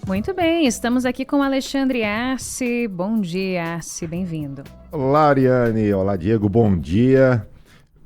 Muito bem, estamos aqui com Alexandre Arce. Bom dia, Arce, bem-vindo. Olá, Ariane. Olá, Diego. Bom dia.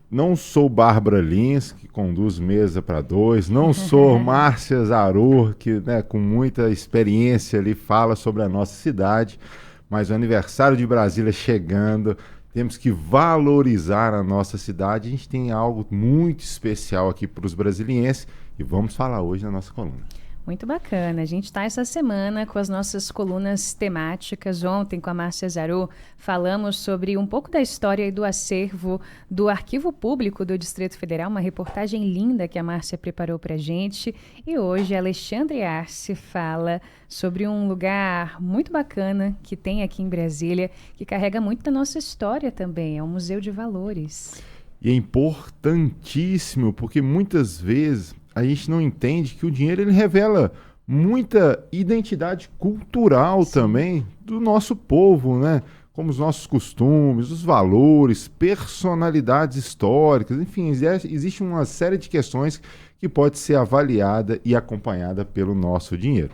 Não sou Bárbara Lins, que conduz Mesa para Dois. Não sou Márcia Zarur, que com muita experiência ali fala sobre a nossa cidade. Mas o aniversário de Brasília chegando, temos que valorizar a nossa cidade. A gente tem algo muito especial aqui para os brasilienses e vamos falar hoje na nossa coluna. Muito bacana. A gente está essa semana com as nossas colunas temáticas. Ontem, com a Márcia Zaru, falamos sobre um pouco da história e do acervo do Arquivo Público do Distrito Federal, uma reportagem linda que a Márcia preparou para a gente. E hoje, Alexandre Arce fala sobre um lugar muito bacana que tem aqui em Brasília, que carrega muito da nossa história também. É um museu de valores. E é importantíssimo, porque muitas vezes a gente não entende que o dinheiro ele revela muita identidade cultural também do nosso povo, né? Como os nossos costumes, os valores, personalidades históricas, enfim, existe uma série de questões que pode ser avaliada e acompanhada pelo nosso dinheiro.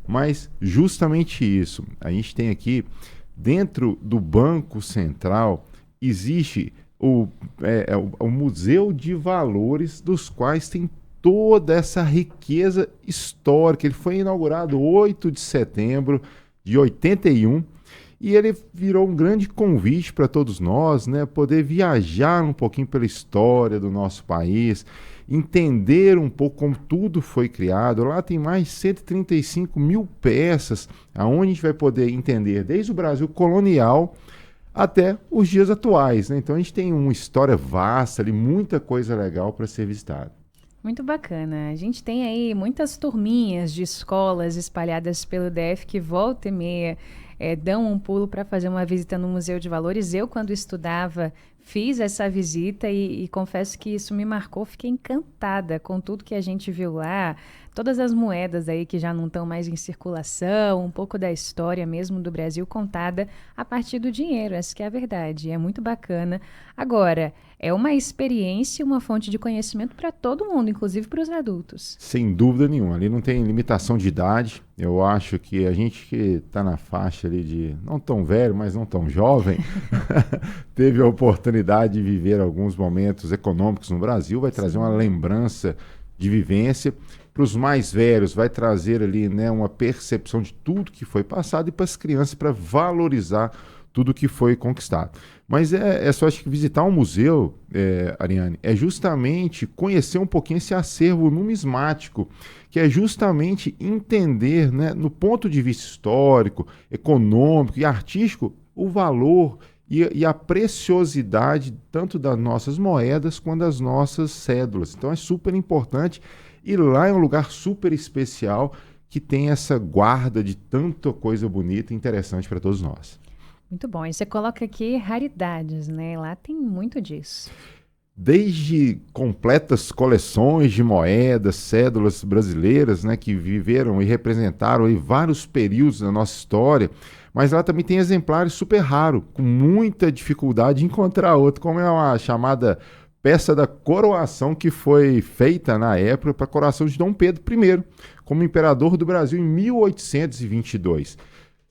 Mas justamente isso, a gente tem aqui, dentro do Banco Central, existe o Museu de Valores, dos quais tem toda essa riqueza histórica. Ele foi inaugurado 8 de setembro de 81 e ele virou um grande convite para todos nós, né, poder viajar um pouquinho pela história do nosso país, entender um pouco como tudo foi criado. Lá tem mais de 135 mil peças, aonde a gente vai poder entender desde o Brasil colonial até os dias atuais, né? Então a gente tem uma história vasta ali, muita coisa legal para ser visitada. Muito bacana. A gente tem aí muitas turminhas de escolas espalhadas pelo DF que volta e meia dão um pulo para fazer uma visita no Museu de Valores. Eu, quando estudava, fiz essa visita e confesso que isso me marcou. Fiquei encantada com tudo que a gente viu lá, todas as moedas aí que já não estão mais em circulação, um pouco da história mesmo do Brasil contada a partir do dinheiro. Essa que é a verdade. É muito bacana. Agora, é uma experiência, uma fonte de conhecimento para todo mundo, inclusive para os adultos. Sem dúvida nenhuma. Ali não tem limitação de idade. Eu acho que a gente que está na faixa ali de não tão velho, mas não tão jovem, teve a oportunidade de viver alguns momentos econômicos no Brasil, vai trazer uma lembrança de vivência. Para os mais velhos, vai trazer ali, né, uma percepção de tudo que foi passado, e para as crianças, para valorizar tudo que foi conquistado. Mas é só, acho que visitar um museu, Ariane, é justamente conhecer um pouquinho esse acervo numismático, que é justamente entender, né, no ponto de vista histórico, econômico e artístico, o valor e a preciosidade tanto das nossas moedas quanto das nossas cédulas. Então é super importante, e lá é um lugar super especial que tem essa guarda de tanta coisa bonita e interessante para todos nós. Muito bom. E você coloca aqui raridades, né? Lá tem muito disso. Desde completas coleções de moedas, cédulas brasileiras, né, que viveram e representaram aí vários períodos da nossa história, mas lá também tem exemplares super raros, com muita dificuldade de encontrar outro, como é uma chamada peça da coroação que foi feita na época para a coroação de Dom Pedro I, como imperador do Brasil em 1822.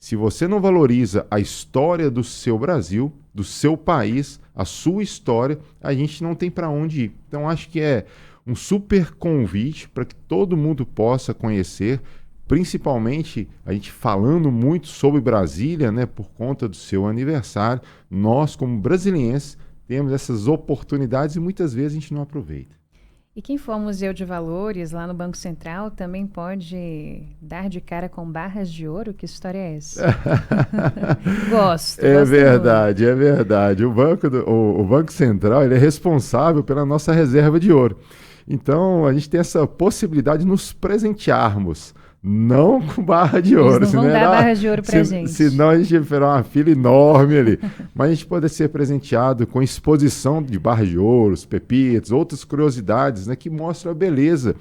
Se você não valoriza a história do seu Brasil, do seu país, a sua história, a gente não tem para onde ir. Então, acho que é um super convite para que todo mundo possa conhecer, principalmente a gente falando muito sobre Brasília, né, por conta do seu aniversário. Nós, como brasilienses, temos essas oportunidades e muitas vezes a gente não aproveita. E quem for ao Museu de Valores, lá no Banco Central, também pode dar de cara com barras de ouro? Que história é essa? Gosto. É verdade, é verdade. O Banco Central, ele é responsável pela nossa reserva de ouro. Então, a gente tem essa possibilidade de nos presentearmos, não com barra de ouro. Eles não vão dar barra de ouro pra gente. Senão a gente ia virar uma fila enorme ali. Mas a gente pode ser presenteado com exposição de barra de ouro, pepitas, outras curiosidades, né, que mostram a beleza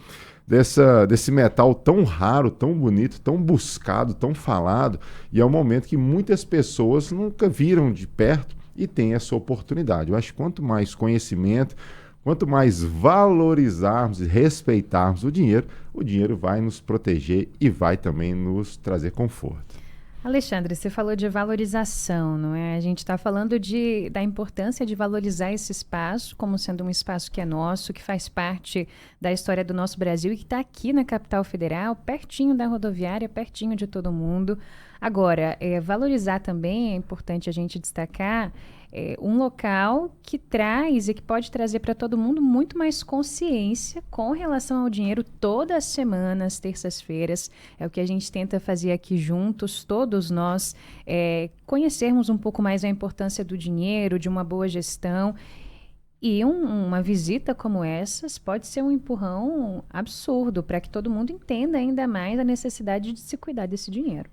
desse metal tão raro, tão bonito, tão buscado, tão falado. E é um momento que muitas pessoas nunca viram de perto e têm essa oportunidade. Eu acho que quanto mais conhecimento, Quanto mais valorizarmos e respeitarmos o dinheiro vai nos proteger e vai também nos trazer conforto. Alexandre, você falou de valorização, não é? A gente está falando da importância de valorizar esse espaço como sendo um espaço que é nosso, que faz parte da história do nosso Brasil e que está aqui na capital federal, pertinho da rodoviária, pertinho de todo mundo. Agora, valorizar também, é importante a gente destacar, um local que traz e que pode trazer para todo mundo muito mais consciência com relação ao dinheiro todas as semanas, terças-feiras. É o que a gente tenta fazer aqui juntos, todos nós, conhecermos um pouco mais a importância do dinheiro, de uma boa gestão. E uma visita como essas pode ser um empurrão absurdo para que todo mundo entenda ainda mais a necessidade de se cuidar desse dinheiro.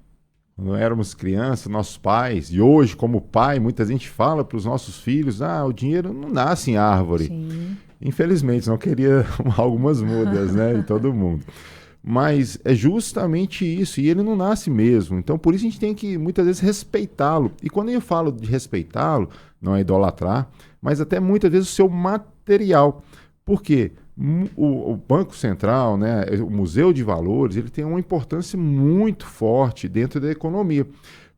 Quando éramos crianças, nossos pais, e hoje como pai, muita gente fala para os nossos filhos, o dinheiro não nasce em árvore. Sim. Infelizmente, não queria algumas mudas, né, em todo mundo. Mas é justamente isso, e ele não nasce mesmo. Então, por isso a gente tem que, muitas vezes, respeitá-lo. E quando eu falo de respeitá-lo, não é idolatrar, mas até muitas vezes o seu material. Por quê? O Banco Central, né, o Museu de Valores, ele tem uma importância muito forte dentro da economia.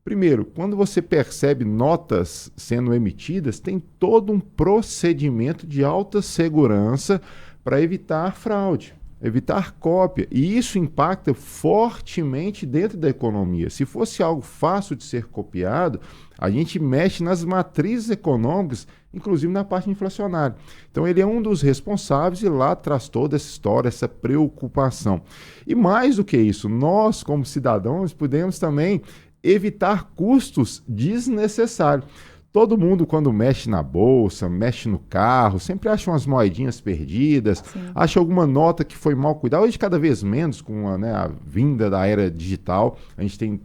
Primeiro, quando você percebe notas sendo emitidas, tem todo um procedimento de alta segurança para evitar fraude, evitar cópia. E isso impacta fortemente dentro da economia. Se fosse algo fácil de ser copiado, a gente mexe nas matrizes econômicas, inclusive na parte inflacionária. Então ele é um dos responsáveis e lá traz toda essa história, essa preocupação. E mais do que isso, nós como cidadãos podemos também evitar custos desnecessários. Todo mundo, quando mexe na bolsa, mexe no carro, sempre acha umas moedinhas perdidas, acha alguma nota que foi mal cuidada. Hoje, cada vez menos, com a vinda da era digital, a gente tem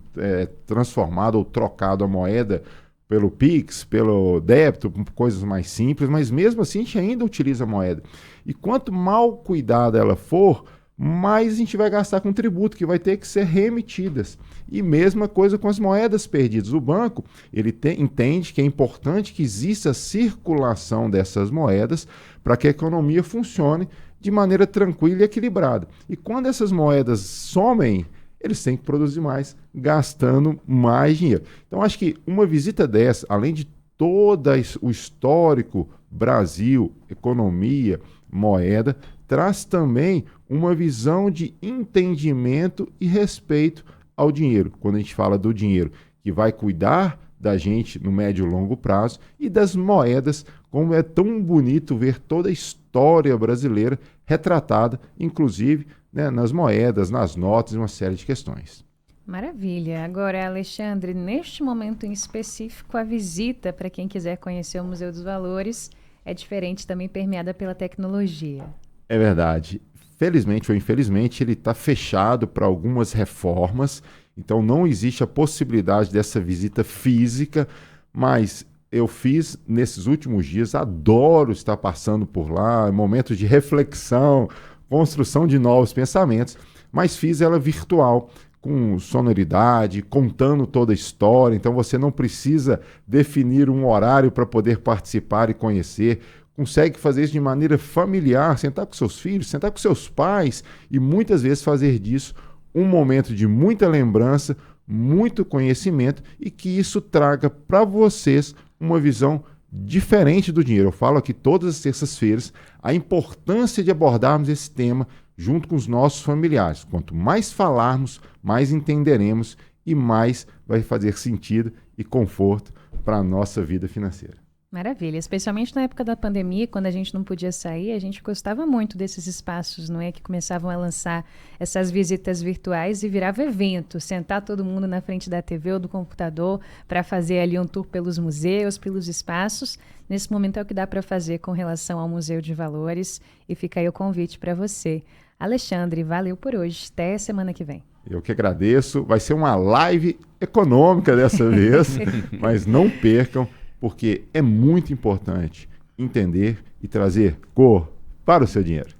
transformado ou trocado a moeda pelo Pix, pelo débito, coisas mais simples, mas mesmo assim a gente ainda utiliza a moeda. E quanto mal cuidada ela for, mais a gente vai gastar com tributo, que vai ter que ser remetidas. E mesma coisa com as moedas perdidas. O banco ele entende que é importante que exista a circulação dessas moedas para que a economia funcione de maneira tranquila e equilibrada. E quando essas moedas somem, eles têm que produzir mais, gastando mais dinheiro. Então, acho que uma visita dessa, além de todo o histórico Brasil, economia, moeda, traz também uma visão de entendimento e respeito ao dinheiro. Quando a gente fala do dinheiro que vai cuidar da gente no médio e longo prazo e das moedas, como é tão bonito ver toda a história brasileira retratada, inclusive, né, nas moedas, nas notas e uma série de questões. Maravilha. Agora, Alexandre, neste momento em específico, a visita para quem quiser conhecer o Museu dos Valores é diferente, também permeada pela tecnologia. É verdade. Felizmente ou infelizmente, ele está fechado para algumas reformas, então não existe a possibilidade dessa visita física, mas eu fiz nesses últimos dias, adoro estar passando por lá, momentos de reflexão, construção de novos pensamentos, mas fiz ela virtual, com sonoridade, contando toda a história, então você não precisa definir um horário para poder participar e conhecer, consegue fazer isso de maneira familiar, sentar com seus filhos, sentar com seus pais e muitas vezes fazer disso um momento de muita lembrança, muito conhecimento e que isso traga para vocês uma visão diferente do dinheiro. Eu falo aqui todas as terças-feiras a importância de abordarmos esse tema junto com os nossos familiares. Quanto mais falarmos, mais entenderemos e mais vai fazer sentido e conforto para a nossa vida financeira. Maravilha, especialmente na época da pandemia, quando a gente não podia sair, a gente gostava muito desses espaços, não é? Que começavam a lançar essas visitas virtuais e virava evento, sentar todo mundo na frente da TV ou do computador para fazer ali um tour pelos museus, pelos espaços. Nesse momento é o que dá para fazer com relação ao Museu de Valores e fica aí o convite para você. Alexandre, valeu por hoje, até semana que vem. Eu que agradeço, vai ser uma live econômica dessa vez, mas não percam, porque é muito importante entender e trazer cor para o seu dinheiro.